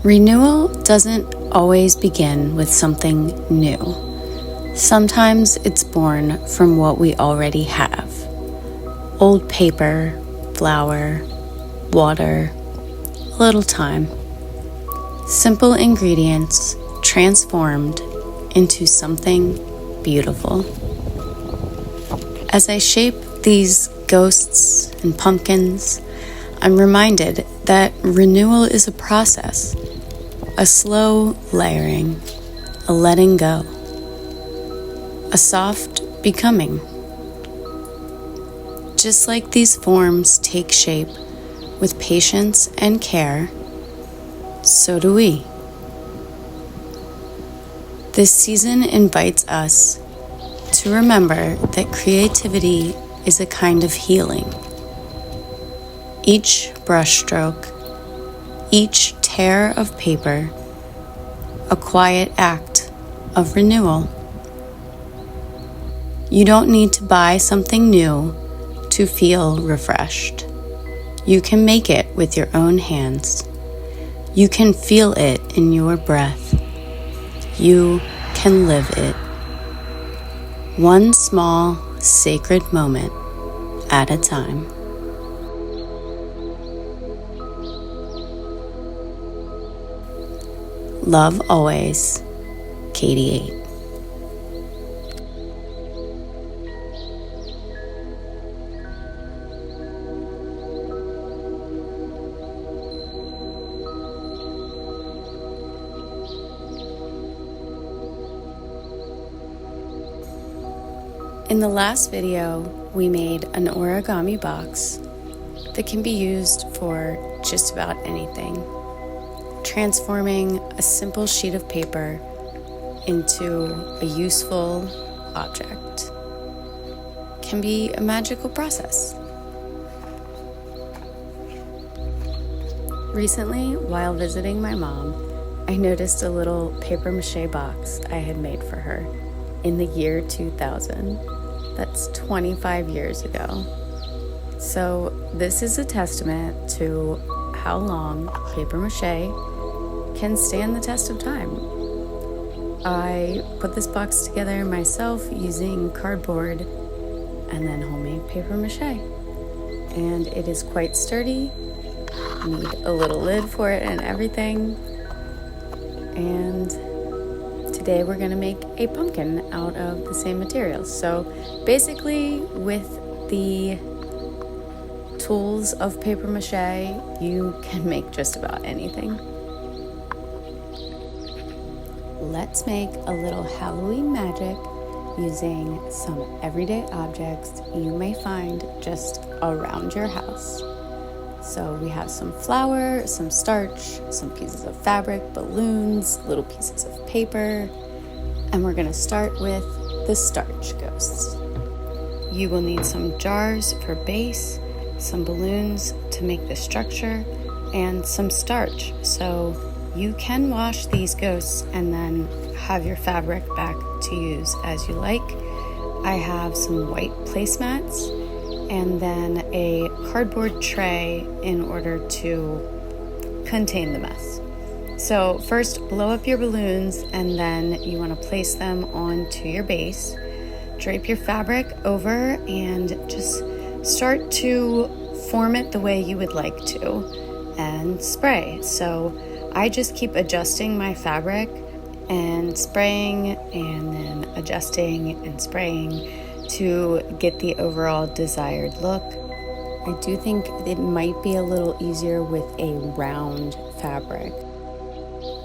Renewal doesn't always begin with something new. Sometimes it's born from what we already have. Old paper, flour, water, a little time. Simple ingredients transformed into something beautiful. As I shape these ghosts and pumpkins, I'm reminded that renewal is a process, a slow layering, a letting go, a soft becoming. Just like these forms take shape with patience and care, so do we. This season invites us to remember that creativity is a kind of healing. Each brushstroke, each tear of paper, a quiet act of renewal. You don't need to buy something new to feel refreshed. You can make it with your own hands. You can feel it in your breath. You can live it. One small, sacred moment at a time. Love always, Katie 8. In the last video, we made an origami box that can be used for just about anything, transforming a simple sheet of paper into a useful object. Can be a magical process. Recently, while visiting my mom, I noticed a little paper mâché box I had made for her in the year 2000. That's 25 years ago. So this is a testament to how long paper mache can stand the test of time. I put this box together myself using cardboard and then homemade paper mache. And it is quite sturdy. I need a little lid for it and everything. And today we're gonna make a pumpkin out of the same materials. So basically with the tools of paper mache, you can make just about anything. Let's make a little Halloween magic using some everyday objects you may find just around your house. So we have some flour, some starch, some pieces of fabric, balloons, little pieces of paper, and we're gonna start with the starch ghosts. You will need some jars for base, some balloons to make the structure, and some starch. So you can wash these ghosts and then have your fabric back to use as you like. I have some white placemats and then a cardboard tray in order to contain the mess. So first, blow up your balloons and then you want to place them onto your base. Drape your fabric over and just start to form it the way you would like to and spray. So I just keep adjusting my fabric and spraying and then adjusting and spraying to get the overall desired look. I do think it might be a little easier with a round fabric.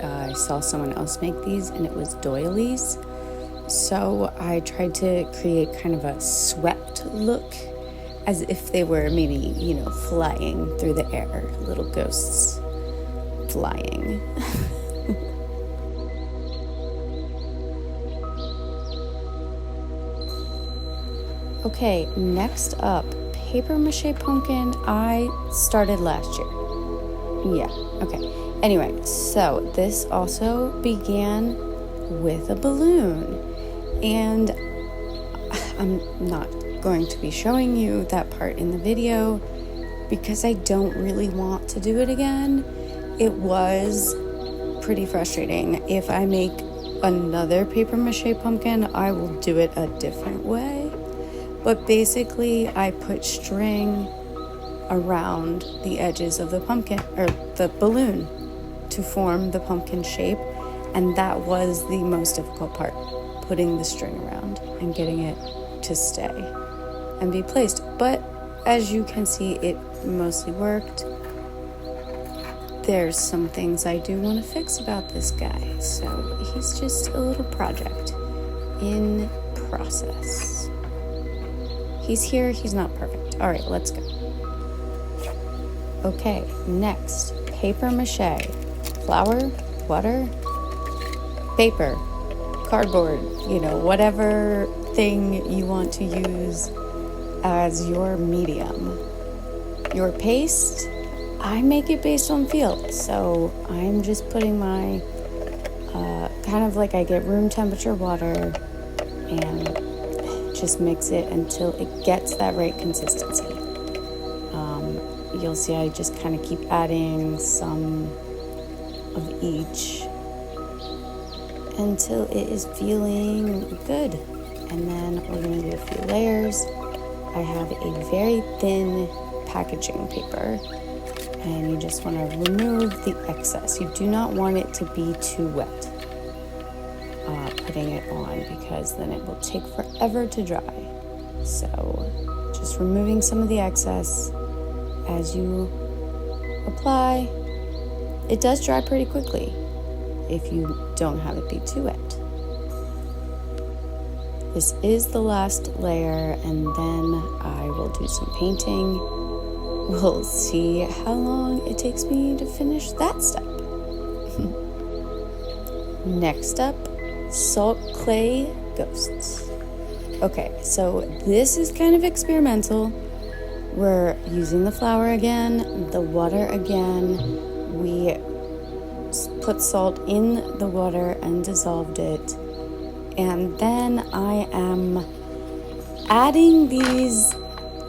I saw someone else make these and it was doilies. So I tried to create kind of a swept look as if they were maybe, flying through the air, little ghosts flying. Okay, next up, paper mache pumpkin. I started last year. Yeah, okay. Anyway, so this also began with a balloon. And I'm not going to be showing you that part in the video because I don't really want to do it again. It was pretty frustrating. If I make another paper mache pumpkin, I will do it a different way. But basically, I put string around the edges of the pumpkin, or the balloon, to form the pumpkin shape. And that was the most difficult part, putting the string around and getting it to stay and be placed. But as you can see, it mostly worked. There's some things I do want to fix about this guy, so he's just a little project in process. He's here, he's not perfect. All right, let's go. Okay, next, paper mache. Flour, water, paper, cardboard, whatever thing you want to use as your medium. Your paste, I make it based on feel, so I'm just putting my, kind of like I get room temperature water and just mix it until it gets that right consistency. You'll see I just kind of keep adding some of each until it is feeling good. And then we're going to do a few layers. I have a very thin packaging paper, and you just want to remove the excess. You do not want it to be too wet putting it on, because then it will take forever to dry. So just removing some of the excess as you apply. It does dry pretty quickly if you don't have it be too wet. This is the last layer, and then I will do some painting. We'll see how long it takes me to finish that step. Next up, salt clay ghosts. Okay, so this is kind of experimental. We're using the flour again, the water again. We put salt in the water and dissolved it. And then I am adding these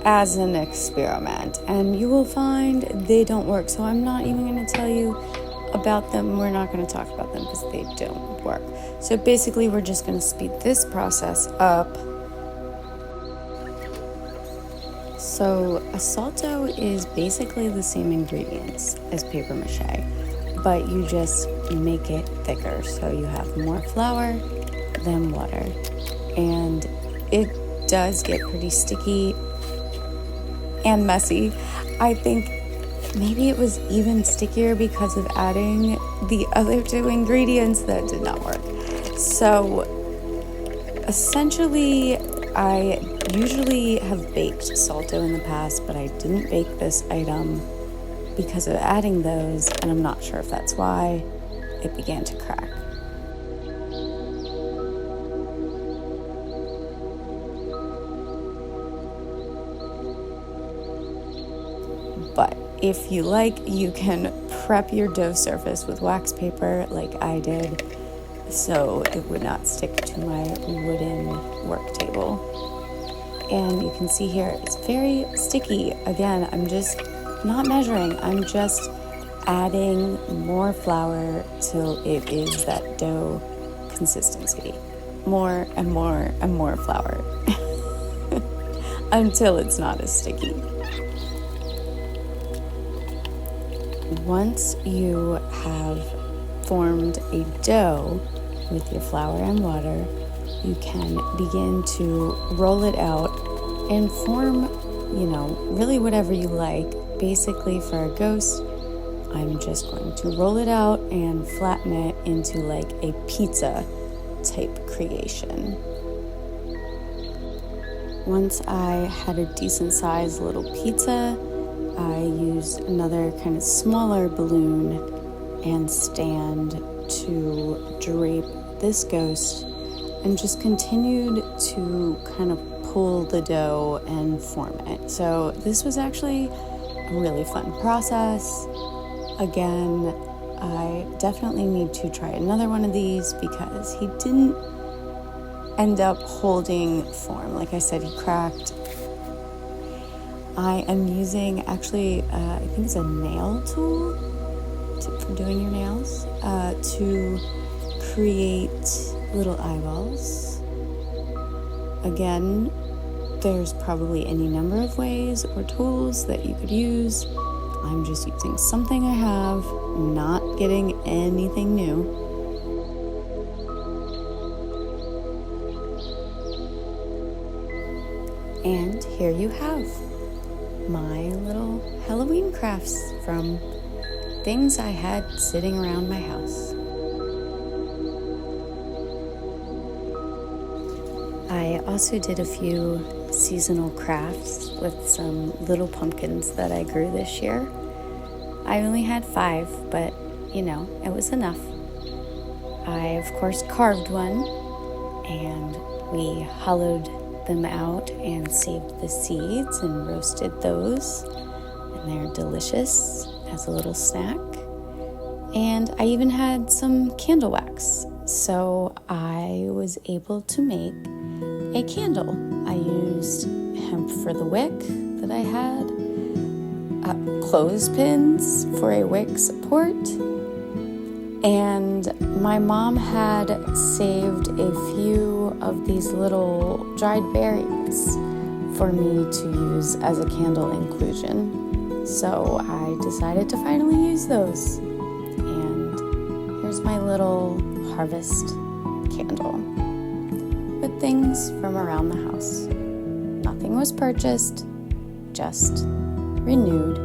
as an experiment. And you will find they don't work. So I'm not even going to tell you about them. We're not going to talk about them because they don't work. So basically, we're just going to speed this process up. So a salt dough is basically the same ingredients as paper mache, but you just make it thicker. So you have more flour than water, and it does get pretty sticky and messy. I think maybe it was even stickier because of adding the other two ingredients that did not work. So essentially, I usually have baked salt dough in the past, but I didn't bake this item because of adding those, and I'm not sure if that's why it began to crack. But if you like, you can prep your dough surface with wax paper like I did, so it would not stick to my wooden work table. And you can see here, it's very sticky. Again, I'm just not measuring. I'm just adding more flour till it is that dough consistency. More and more and more flour until it's not as sticky. Once you have formed a dough with your flour and water, you can begin to roll it out and form, really whatever you like. Basically, for a ghost, I'm just going to roll it out and flatten it into like a pizza type creation. Once I had a decent sized little pizza, I used another kind of smaller balloon and stand to drape this ghost, and just continued to kind of pull the dough and form it. So this was actually a really fun process. Again, I definitely need to try another one of these because he didn't end up holding form. Like I said, he cracked. I am using, actually, I think it's a nail tool tip for doing your nails, to create little eyeballs. Again, there's probably any number of ways or tools that you could use. I'm just using something I have, not getting anything new. And here you have my little Halloween crafts from things I had sitting around my house. I also did a few seasonal crafts with some little pumpkins that I grew this year. I only had 5, but it was enough. I, of course, carved one, and we hollowed them out and saved the seeds and roasted those, and they're delicious as a little snack. And I even had some candle wax, so I was able to make a candle. I used hemp for the wick that I had, clothespins for a wick support, and my mom had saved a few of these little dried berries for me to use as a candle inclusion. So I decided to finally use those. And here's my little harvest candle with things from around the house. Nothing was purchased, just renewed